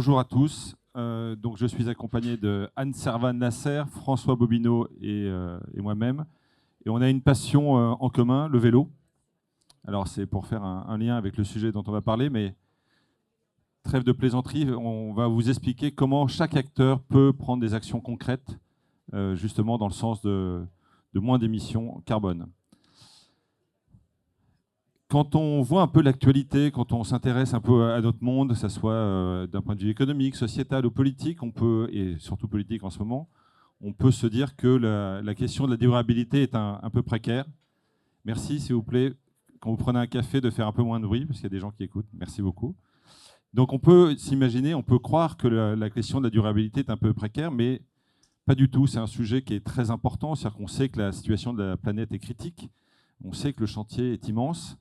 Bonjour à tous. Donc je suis accompagné de Anne Servan-Nasser, François Bobineau et moi-même. Et on a une passion en commun, le vélo. Alors c'est pour faire un lien avec le sujet dont on va parler, mais trêve de plaisanterie, on va vous expliquer comment chaque acteur peut prendre des actions concrètes, justement dans le sens de moins d'émissions carbone. Quand on voit un peu l'actualité, quand on s'intéresse un peu à notre monde, que ce soit d'un point de vue économique, sociétal ou politique, on peut, et surtout politique en ce moment, on peut se dire que la question de la durabilité est un peu précaire. Merci, s'il vous plaît, quand vous prenez un café, de faire un peu moins de bruit, parce qu'il y a des gens qui écoutent. Merci beaucoup. Donc on peut s'imaginer, on peut croire que la question de la durabilité est un peu précaire, mais pas du tout. C'est un sujet qui est très important. C'est-à-dire qu'on sait que la situation de la planète est critique. On sait que le chantier est immense.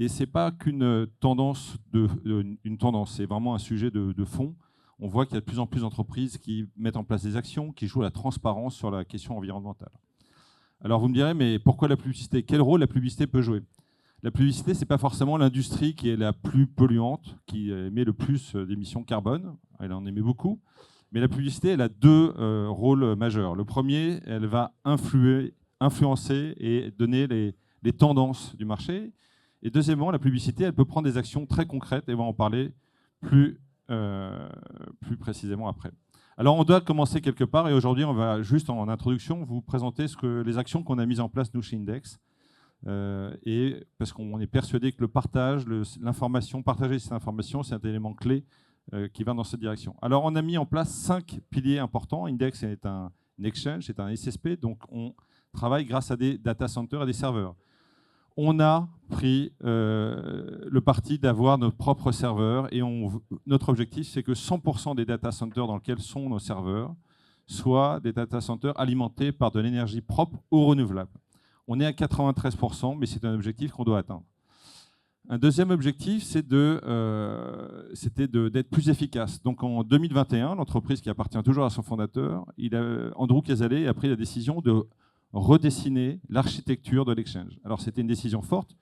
Et ce n'est pas qu'une tendance, une tendance, c'est vraiment un sujet de fond. On voit qu'il y a de plus en plus d'entreprises qui mettent en place des actions, qui jouent la transparence sur la question environnementale. Alors vous me direz, mais pourquoi la publicité? Quel rôle la publicité peut jouer? La publicité, ce n'est pas forcément l'industrie qui est la plus polluante, qui émet le plus d'émissions carbone. Elle en émet beaucoup. Mais la publicité, elle a deux rôles majeurs. Le premier, elle va influencer et donner les tendances du marché. Et deuxièmement, la publicité, elle peut prendre des actions très concrètes, et on va en parler plus précisément après. Alors, on doit commencer quelque part, et aujourd'hui, on va juste en introduction vous présenter les actions qu'on a mises en place, nous, chez Index, et parce qu'on est persuadé que le partage, l'information, partager cette information, c'est un élément clé qui va dans cette direction. Alors, on a mis en place 5 piliers importants. Index est un exchange, c'est un SSP, donc on travaille grâce à des data centers et des serveurs. On a pris le parti d'avoir nos propres serveurs et notre objectif, c'est que 100% des data centers dans lesquels sont nos serveurs soient des data centers alimentés par de l'énergie propre ou renouvelable. On est à 93%, mais c'est un objectif qu'on doit atteindre. Un deuxième objectif, c'était d'être plus efficace. Donc en 2021, l'entreprise qui appartient toujours à son fondateur, Andrew Casale, a pris la décision de redessiner l'architecture de l'exchange. Alors c'était une décision forte,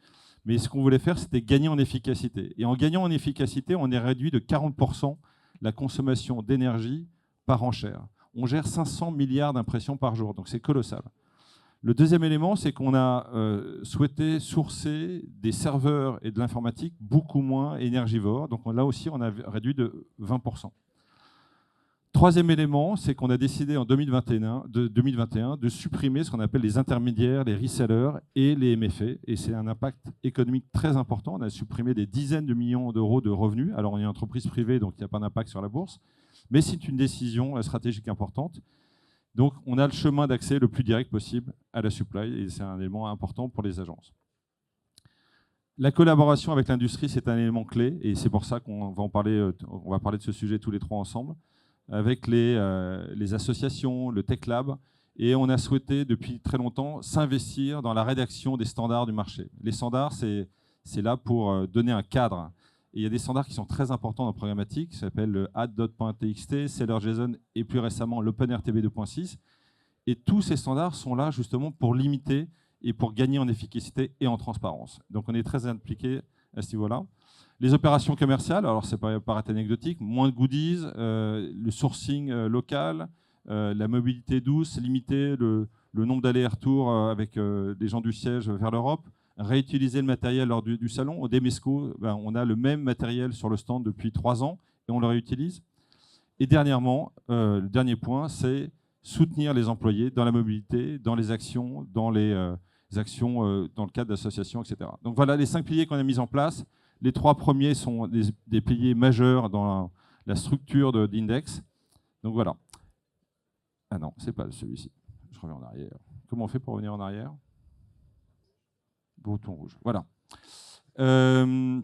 mais ce qu'on voulait faire, c'était gagner en efficacité. Et en gagnant en efficacité, on est réduit de 40% la consommation d'énergie par enchère. On gère 500 milliards d'impressions par jour, donc c'est colossal. Le deuxième élément, c'est qu'on a souhaité sourcer des serveurs et de l'informatique beaucoup moins énergivores. Donc là aussi, on a réduit de 20%. Troisième élément, c'est qu'on a décidé en 2021 de supprimer ce qu'on appelle les intermédiaires, les resellers et les MFA. Et c'est un impact économique très important. On a supprimé des dizaines de millions d'euros de revenus. Alors, on est une entreprise privée, donc il n'y a pas d'impact sur la bourse. Mais c'est une décision stratégique importante. Donc, on a le chemin d'accès le plus direct possible à la supply. Et c'est un élément important pour les agences. La collaboration avec l'industrie, c'est un élément clé. Et c'est pour ça qu'on va parler de ce sujet tous les trois ensemble, avec les associations, le Tech Lab, et on a souhaité depuis très longtemps s'investir dans la rédaction des standards du marché. Les standards, c'est là pour donner un cadre. Et il y a des standards qui sont très importants dans la programmatique, qui s'appellent le add.txt, Seller.json et plus récemment l'OpenRTB 2.6. Et tous ces standards sont là justement pour limiter et pour gagner en efficacité et en transparence. Donc on est très impliqué à ce niveau-là. Les opérations commerciales, alors c'est pas paraître anecdotique, moins de goodies, le sourcing local, la mobilité douce, limiter le nombre d'allers-retours avec les gens du siège vers l'Europe, réutiliser le matériel lors du salon. Au Demesco, on a le même matériel sur le stand depuis 3 ans et on le réutilise. Et dernièrement, le dernier point, c'est soutenir les employés dans la mobilité, dans les actions, dans le cadre d'associations, etc. Donc voilà les 5 piliers qu'on a mis en place. Les 3 premiers sont des piliers majeurs dans la structure d'Index. Donc voilà. Ah non, c'est pas celui-ci. Je reviens en arrière. Comment on fait pour revenir en arrière? Bouton rouge. Voilà. On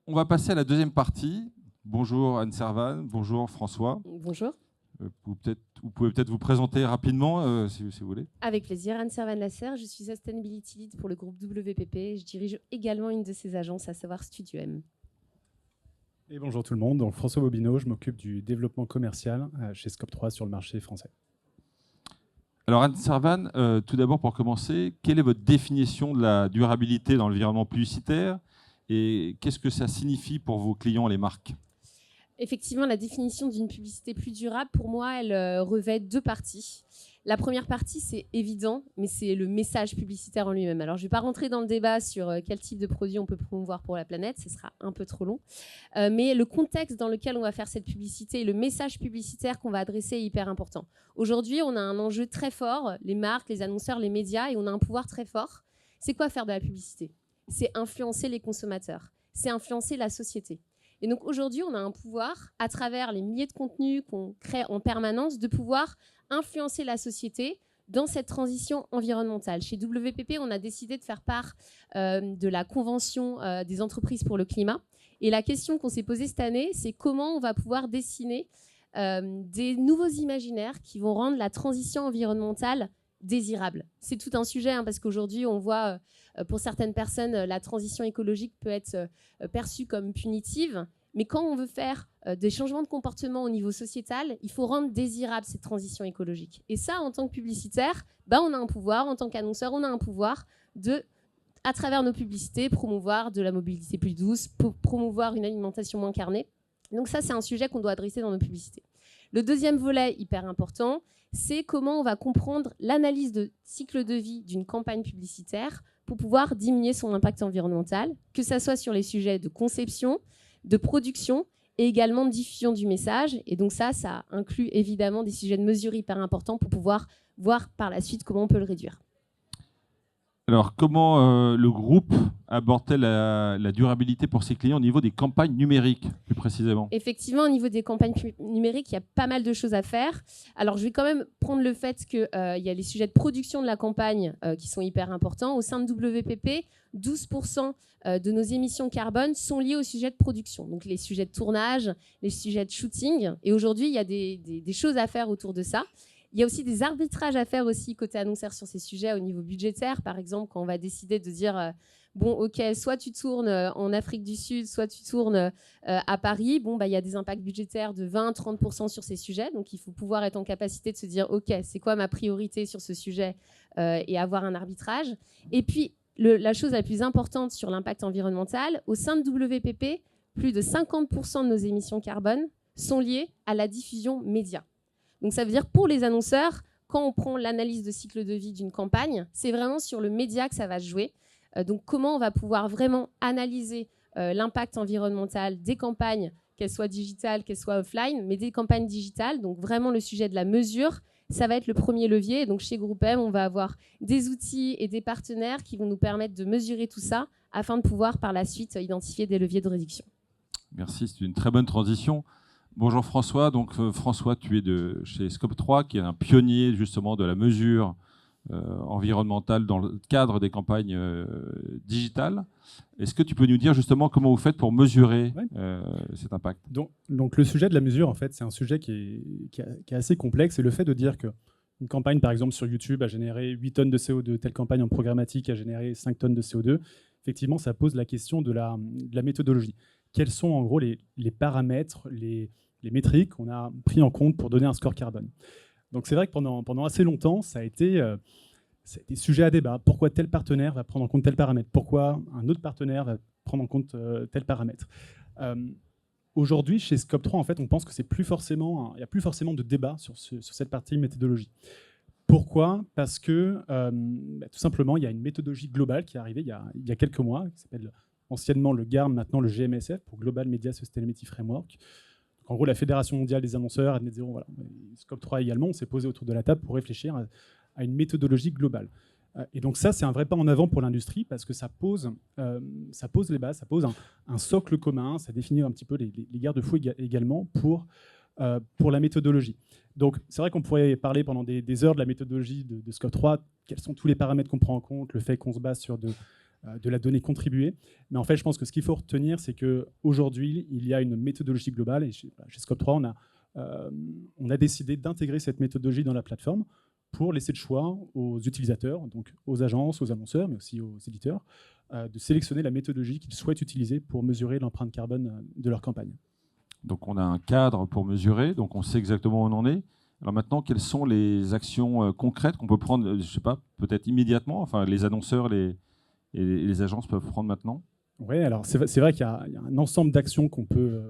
va passer à la deuxième partie. Bonjour Anne Servan, bonjour François. Bonjour. Vous pouvez peut-être vous présenter rapidement, si vous voulez. Avec plaisir. Anne Servan-Nasser, je suis Sustainability Lead pour le groupe WPP. Je dirige également une de ces agences, à savoir Studio M. Et bonjour tout le monde. Donc, François Bobineau, je m'occupe du développement commercial chez Scope 3 sur le marché français. Alors Anne Servan, tout d'abord pour commencer, quelle est votre définition de la durabilité dans l'environnement publicitaire et qu'est-ce que ça signifie pour vos clients, les marques? Effectivement, la définition d'une publicité plus durable, pour moi, elle revêt 2 parties. La première partie, c'est évident, mais c'est le message publicitaire en lui-même. Alors, je ne vais pas rentrer dans le débat sur quel type de produit on peut promouvoir pour la planète, ce sera un peu trop long. Mais le contexte dans lequel on va faire cette publicité et le message publicitaire qu'on va adresser est hyper important. Aujourd'hui, on a un enjeu très fort, les marques, les annonceurs, les médias, et on a un pouvoir très fort. C'est quoi faire de la publicité? C'est influencer les consommateurs, c'est influencer la société. Et donc aujourd'hui, on a un pouvoir, à travers les milliers de contenus qu'on crée en permanence, de pouvoir influencer la société dans cette transition environnementale. Chez WPP, on a décidé de faire part de la Convention des entreprises pour le climat. Et la question qu'on s'est posée cette année, c'est comment on va pouvoir dessiner des nouveaux imaginaires qui vont rendre la transition environnementale désirable. C'est tout un sujet, hein, parce qu'aujourd'hui, on voit, pour certaines personnes, la transition écologique peut être perçue comme punitive. Mais quand on veut faire des changements de comportement au niveau sociétal, il faut rendre désirable cette transition écologique. Et ça, en tant que publicitaire, on a un pouvoir, en tant qu'annonceur, on a un pouvoir de, à travers nos publicités, promouvoir de la mobilité plus douce, promouvoir une alimentation moins carnée. Donc ça, c'est un sujet qu'on doit adresser dans nos publicités. Le deuxième volet, hyper important, c'est comment on va comprendre l'analyse de cycle de vie d'une campagne publicitaire pour pouvoir diminuer son impact environnemental, que ce soit sur les sujets de conception, de production et également de diffusion du message. Et donc ça inclut évidemment des sujets de mesure hyper importants pour pouvoir voir par la suite comment on peut le réduire. Alors, comment le groupe aborde-t-elle la durabilité pour ses clients au niveau des campagnes numériques, plus précisément? Effectivement, au niveau des campagnes numériques, il y a pas mal de choses à faire. Alors, je vais quand même prendre le fait qu'il y a les sujets de production de la campagne qui sont hyper importants. Au sein de WPP, 12% de nos émissions carbone sont liées aux sujets de production. Donc, les sujets de tournage, les sujets de shooting. Et aujourd'hui, il y a des choses à faire autour de ça. Il y a aussi des arbitrages à faire aussi côté annonceur sur ces sujets au niveau budgétaire. Par exemple, quand on va décider de dire bon, ok, soit tu tournes en Afrique du Sud, soit tu tournes à Paris, bon, il y a des impacts budgétaires de 20-30% sur ces sujets. Donc, il faut pouvoir être en capacité de se dire, ok, c'est quoi ma priorité sur ce sujet et avoir un arbitrage. Et puis, la chose la plus importante sur l'impact environnemental, au sein de WPP, plus de 50% de nos émissions carbone sont liées à la diffusion média. Donc ça veut dire pour les annonceurs, quand on prend l'analyse de cycle de vie d'une campagne, c'est vraiment sur le média que ça va se jouer. Donc comment on va pouvoir vraiment analyser l'impact environnemental des campagnes, qu'elles soient digitales, qu'elles soient offline, mais des campagnes digitales. Donc vraiment le sujet de la mesure, ça va être le premier levier. Et donc chez GroupM, on va avoir des outils et des partenaires qui vont nous permettre de mesurer tout ça afin de pouvoir par la suite identifier des leviers de réduction. Merci, c'est une très bonne transition. Bonjour François, donc François, tu es de chez Scope 3, qui est un pionnier justement de la mesure environnementale dans le cadre des campagnes digitales. Est-ce que tu peux nous dire justement comment vous faites pour mesurer cet impact? Donc le sujet de la mesure, en fait, c'est un sujet qui est assez complexe. Et le fait de dire qu'une campagne, par exemple sur YouTube, a généré 8 tonnes de CO2, telle campagne en programmatique a généré 5 tonnes de CO2, effectivement, ça pose la question de la méthodologie. Quels sont en gros les paramètres, les métriques qu'on a pris en compte pour donner un score carbone. Donc c'est vrai que pendant assez longtemps, ça a été sujet à débat. Pourquoi tel partenaire va prendre en compte tel paramètre? Pourquoi un autre partenaire va prendre en compte tel paramètre? Aujourd'hui, chez Scope 3, en fait, on pense que il n'y a plus forcément de débat sur cette partie méthodologie. Pourquoi? Parce que tout simplement, il y a une méthodologie globale qui est arrivée il y a quelques mois, qui s'appelle anciennement le GARM, maintenant le GMSF, pour Global Media Sustainability Framework. Donc, en gros, la Fédération mondiale des annonceurs, à Net Zero, voilà. Scope 3 également, on s'est posé autour de la table pour réfléchir à une méthodologie globale. Et donc ça, c'est un vrai pas en avant pour l'industrie, parce que ça pose les bases, ça pose un socle commun, ça définit un petit peu les garde-fous également pour la méthodologie. Donc c'est vrai qu'on pourrait parler pendant des heures de la méthodologie de Scope 3, quels sont tous les paramètres qu'on prend en compte, le fait qu'on se base sur de la donnée contribuée. Mais en fait, je pense que ce qu'il faut retenir, c'est qu'aujourd'hui, il y a une méthodologie globale. Et chez Scope 3, on a décidé d'intégrer cette méthodologie dans la plateforme pour laisser le choix aux utilisateurs, donc aux agences, aux annonceurs, mais aussi aux éditeurs, de sélectionner la méthodologie qu'ils souhaitent utiliser pour mesurer l'empreinte carbone de leur campagne. Donc on a un cadre pour mesurer, donc on sait exactement où on en est. Alors maintenant, quelles sont les actions concrètes qu'on peut prendre, je ne sais pas, peut-être immédiatement, enfin les annonceurs et les agences peuvent prendre maintenant? Oui, alors c'est vrai qu'il y a un ensemble d'actions qu'on peut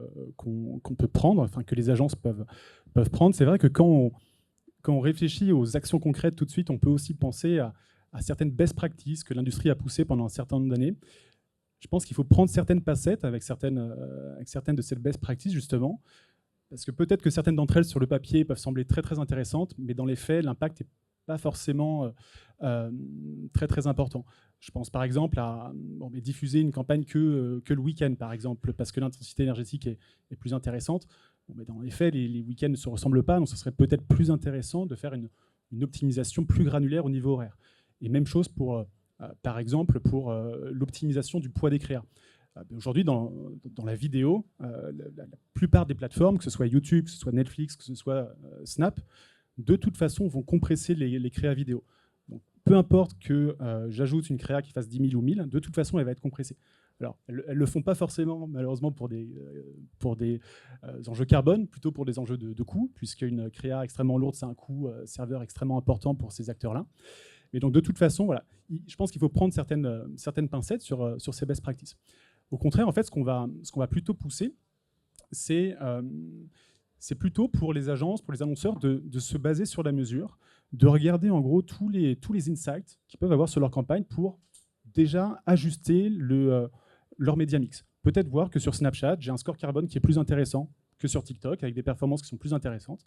prendre, enfin que les agences peuvent prendre. C'est vrai que quand on réfléchit aux actions concrètes tout de suite, on peut aussi penser à certaines best practices que l'industrie a poussées pendant un certain nombre d'années. Je pense qu'il faut prendre certaines facettes avec certaines de ces best practices, justement, parce que peut-être que certaines d'entre elles, sur le papier, peuvent sembler très, très intéressantes, mais dans les faits, l'impact n'est pas forcément très, très important. Je pense par exemple à diffuser une campagne que le week-end, par exemple, parce que l'intensité énergétique est plus intéressante. Mais dans les faits, les week-ends ne se ressemblent pas, donc ce serait peut-être plus intéressant de faire une optimisation plus granulaire au niveau horaire. Et même chose pour, par exemple, pour l'optimisation du poids des créas. Aujourd'hui, dans la vidéo, la plupart des plateformes, que ce soit YouTube, que ce soit Netflix, que ce soit Snap, de toute façon, vont compresser les créas vidéo. Donc, peu importe que j'ajoute une créa qui fasse 10 000 ou 1000, de toute façon, elle va être compressée. Alors, elles ne le font pas forcément, malheureusement, pour des enjeux carbone, plutôt pour des enjeux de coût, puisqu'une créa extrêmement lourde, c'est un coût serveur extrêmement important pour ces acteurs-là. Mais donc, de toute façon, voilà, je pense qu'il faut prendre certaines pincettes sur ces best practices. Au contraire, en fait, ce qu'on va plutôt pousser, c'est plutôt pour les agences, pour les annonceurs, de se baser sur la mesure, de regarder en gros tous les insights qu'ils peuvent avoir sur leur campagne pour déjà ajuster leur média mix. Peut-être voir que sur Snapchat, j'ai un score carbone qui est plus intéressant que sur TikTok, avec des performances qui sont plus intéressantes.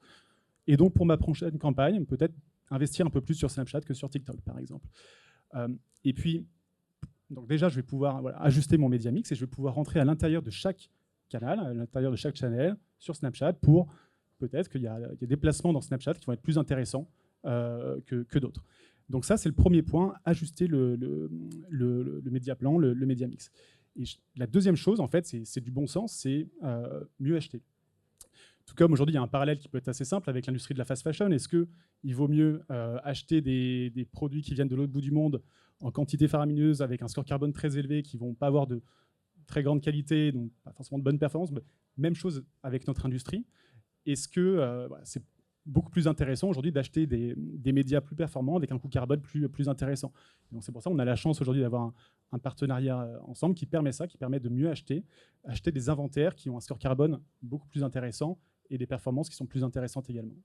Et donc, pour ma prochaine campagne, peut-être investir un peu plus sur Snapchat que sur TikTok, par exemple. Et puis, donc déjà, je vais pouvoir ajuster mon média mix et je vais pouvoir rentrer à l'intérieur de chaque canal, à l'intérieur de chaque channel, sur Snapchat, pour peut-être qu'il y a des placements dans Snapchat qui vont être plus intéressants que d'autres. Donc ça, c'est le premier point, ajuster le média plan, le média mix. Et la deuxième chose, en fait, c'est du bon sens, c'est mieux acheter. Tout comme aujourd'hui, il y a un parallèle qui peut être assez simple avec l'industrie de la fast fashion. Est-ce qu'il vaut mieux acheter des produits qui viennent de l'autre bout du monde en quantité faramineuse, avec un score carbone très élevé, qui ne vont pas avoir de très grande qualité, donc pas forcément de bonne performance, mais même chose avec notre industrie. Est-ce que c'est beaucoup plus intéressant aujourd'hui d'acheter des médias plus performants avec un coût carbone plus intéressant? Donc c'est pour ça qu'on a la chance aujourd'hui d'avoir un partenariat ensemble qui permet ça, qui permet de mieux acheter des inventaires qui ont un score carbone beaucoup plus intéressant et des performances qui sont plus intéressantes également.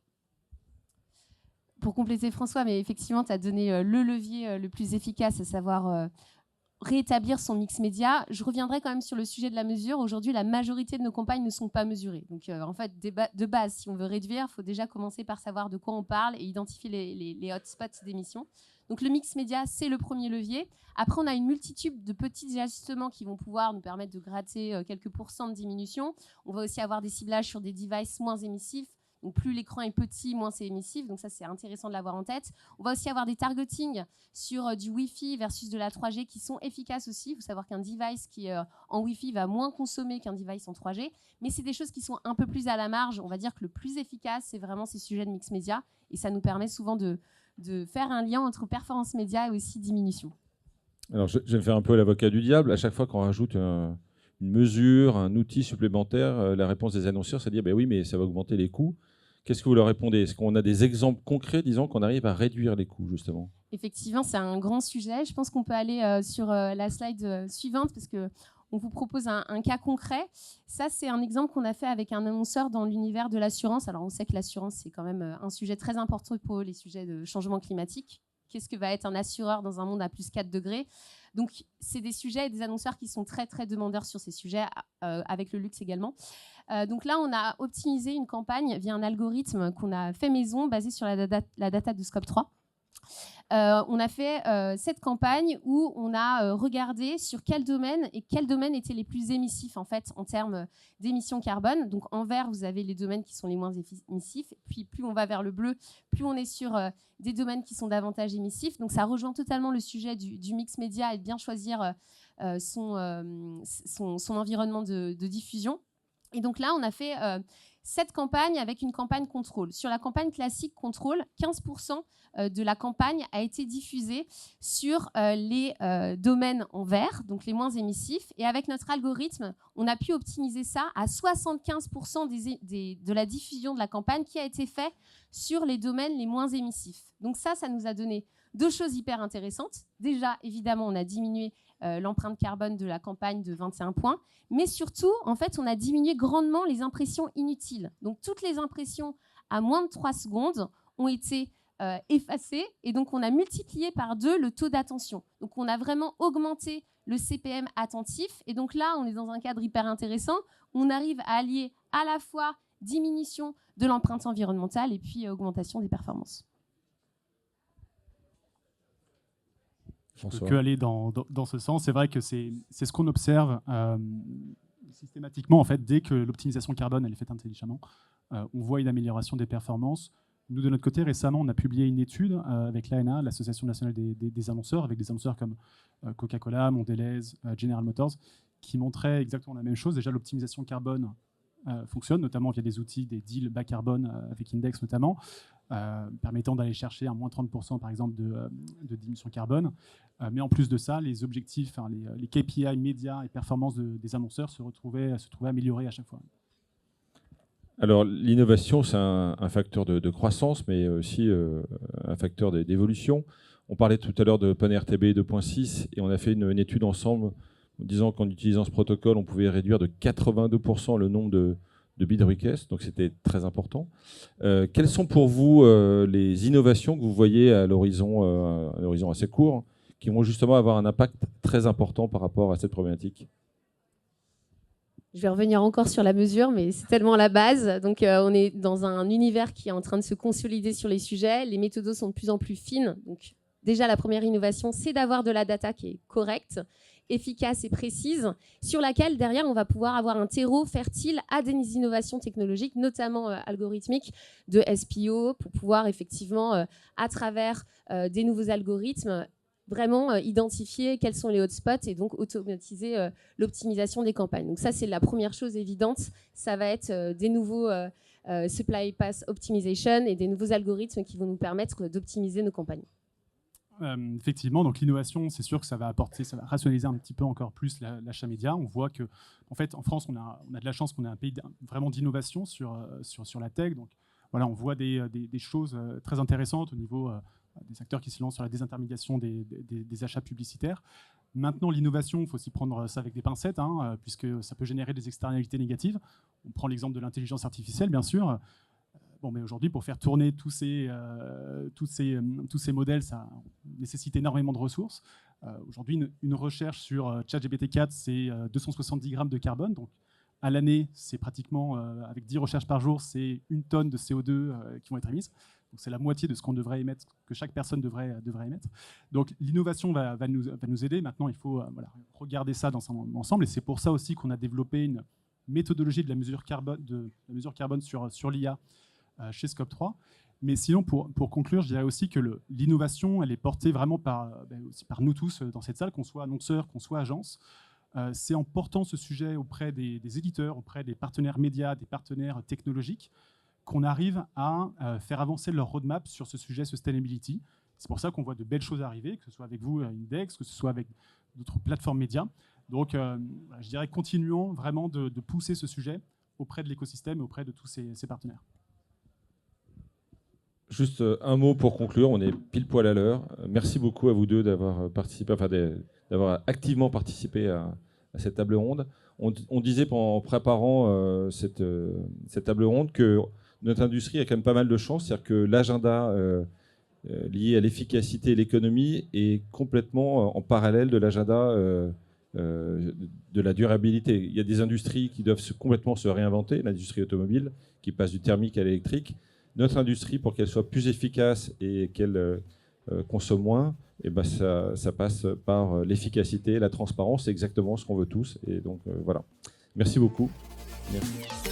Pour compléter François, mais effectivement, tu as donné le levier le plus efficace, à savoir rétablir son mix média. Je reviendrai quand même sur le sujet de la mesure. Aujourd'hui, la majorité de nos campagnes ne sont pas mesurées. Donc, en fait, de base, si on veut réduire, il faut déjà commencer par savoir de quoi on parle et identifier les hotspots d'émissions. Donc, le mix média, c'est le premier levier. Après, on a une multitude de petits ajustements qui vont pouvoir nous permettre de gratter quelques pourcents de diminution. On va aussi avoir des ciblages sur des devices moins émissifs. Donc, plus l'écran est petit, moins c'est émissif. Donc, ça, c'est intéressant de l'avoir en tête. On va aussi avoir des targetings sur du Wi-Fi versus de la 3G qui sont efficaces aussi. Il faut savoir qu'un device qui est en Wi-Fi va moins consommer qu'un device en 3G. Mais c'est des choses qui sont un peu plus à la marge. On va dire que le plus efficace, c'est vraiment ces sujets de mix média. Et ça nous permet souvent de faire un lien entre performance média et aussi diminution. Alors, je vais me faire un peu l'avocat du diable. À chaque fois qu'on rajoute une mesure, un outil supplémentaire, la réponse des annonceurs, c'est de dire bah oui, mais ça va augmenter les coûts. Qu'est-ce que vous leur répondez? Est-ce qu'on a des exemples concrets, disons, qu'on arrive à réduire les coûts, justement? Effectivement, c'est un grand sujet. Je pense qu'on peut aller sur la slide suivante parce qu'on vous propose un cas concret. Ça, c'est un exemple qu'on a fait avec un annonceur dans l'univers de l'assurance. Alors, on sait que l'assurance, c'est quand même un sujet très important pour les sujets de changement climatique. Qu'est-ce que va être un assureur dans un monde à plus 4 degrés? Donc, c'est des sujets et des annonceurs qui sont très, très demandeurs sur ces sujets, avec le luxe également. Donc là, on a optimisé une campagne via un algorithme qu'on a fait maison, basé sur la data de Scope 3. On a fait cette campagne où on a regardé sur quel domaine étaient les plus émissifs en fait en termes d'émissions carbone. Donc en vert, vous avez les domaines qui sont les moins émissifs. Puis plus on va vers le bleu, plus on est sur des domaines qui sont davantage émissifs. Donc ça rejoint totalement le sujet du mix média et de bien choisir son environnement de diffusion. Et donc là, on a fait cette campagne avec une campagne contrôle. Sur la campagne classique contrôle, 15% de la campagne a été diffusée sur les domaines en vert, donc les moins émissifs. Et avec notre algorithme, on a pu optimiser ça à 75% de la diffusion de la campagne qui a été fait sur les domaines les moins émissifs. Donc ça nous a donné deux choses hyper intéressantes. Déjà, évidemment, on a diminué l'empreinte carbone de la campagne de 21 points. Mais surtout, en fait, on a diminué grandement les impressions inutiles. Donc, toutes les impressions à moins de 3 secondes ont été effacées. Et donc, on a multiplié par 2 le taux d'attention. Donc, on a vraiment augmenté le CPM attentif. Et donc là, on est dans un cadre hyper intéressant. On arrive à allier à la fois diminution de l'empreinte environnementale et puis augmentation des performances. Je ne peux que aller dans ce sens. C'est vrai que c'est ce qu'on observe systématiquement. En fait, dès que l'optimisation carbone elle est faite intelligemment, on voit une amélioration des performances. Nous, de notre côté, récemment, on a publié une étude avec l'ANA, l'Association nationale des annonceurs, avec des annonceurs comme Coca-Cola, Mondelez, General Motors, qui montraient exactement la même chose. Déjà, l'optimisation carbone fonctionne, notamment via des outils, des deals bas carbone avec Index notamment, permettant d'aller chercher un moins 30% par exemple de diminution carbone. Mais en plus de ça, les objectifs, les KPI médias et performances des annonceurs se trouvaient améliorés à chaque fois. Alors, l'innovation, c'est un facteur de croissance, mais aussi un facteur d'évolution. On parlait tout à l'heure de OpenRTB 2.6 et on a fait une étude ensemble en disant qu'en utilisant ce protocole, on pouvait réduire de 82% le nombre de bid requests, donc c'était très important. Quelles sont pour vous les innovations que vous voyez à l'horizon assez court, qui vont justement avoir un impact très important par rapport à cette problématique ? Je vais revenir encore sur la mesure, mais c'est tellement la base. Donc, on est dans un univers qui est en train de se consolider sur les sujets. Les méthodos sont de plus en plus fines. Donc, déjà, la première innovation, c'est d'avoir de la data qui est correcte, efficace et précise, sur laquelle, derrière, on va pouvoir avoir un terreau fertile à des innovations technologiques, notamment algorithmiques, de SPO, pour pouvoir effectivement, à travers des nouveaux algorithmes, vraiment identifier quels sont les hotspots et donc automatiser l'optimisation des campagnes. Donc ça, c'est la première chose évidente. Ça va être des nouveaux supply path optimization et des nouveaux algorithmes qui vont nous permettre d'optimiser nos campagnes. Effectivement, donc l'innovation, c'est sûr que ça va rationaliser un petit peu encore plus l'achat média. On voit que, en fait, en France, on a de la chance qu'on ait un pays vraiment d'innovation sur la tech. Donc voilà, on voit des choses très intéressantes au niveau des acteurs qui se lancent sur la désintermédiation des achats publicitaires. Maintenant, l'innovation, il faut aussi prendre ça avec des pincettes, puisque ça peut générer des externalités négatives. On prend l'exemple de l'intelligence artificielle, bien sûr. Bon, mais aujourd'hui, pour faire tourner tous ces modèles, ça nécessite énormément de ressources. Aujourd'hui, une recherche sur ChatGPT-4, c'est 270 grammes de carbone. Donc, à l'année, c'est pratiquement, avec 10 recherches par jour, c'est 1 tonne de CO2 qui vont être émises. Donc, c'est la moitié de ce qu'on devrait émettre, que chaque personne devrait émettre. Donc, l'innovation va nous aider. Maintenant, il faut regarder ça dans son ensemble. Et c'est pour ça aussi qu'on a développé une méthodologie de la mesure carbone sur l'IA chez Scope 3. Mais sinon, pour conclure, je dirais aussi que l'innovation, elle est portée vraiment aussi par nous tous dans cette salle, qu'on soit annonceurs, qu'on soit agence. C'est en portant ce sujet auprès des éditeurs, auprès des partenaires médias, des partenaires technologiques, qu'on arrive à faire avancer leur roadmap sur ce sujet sustainability. C'est pour ça qu'on voit de belles choses arriver, que ce soit avec vous, Index, que ce soit avec d'autres plateformes médias. Donc, je dirais, continuons vraiment de pousser ce sujet auprès de l'écosystème et auprès de tous ces partenaires. Juste un mot pour conclure, on est pile poil à l'heure. Merci beaucoup à vous deux d'avoir participé, d'avoir activement participé à cette table ronde. On disait en préparant cette table ronde que notre industrie a quand même pas mal de chance, c'est-à-dire que l'agenda lié à l'efficacité et l'économie est complètement en parallèle de l'agenda de la durabilité. Il y a des industries qui doivent complètement se réinventer, l'industrie automobile qui passe du thermique à l'électrique. Notre industrie, pour qu'elle soit plus efficace et qu'elle consomme moins, ça passe par l'efficacité, la transparence, c'est exactement ce qu'on veut tous. Et donc voilà. Merci beaucoup. Merci.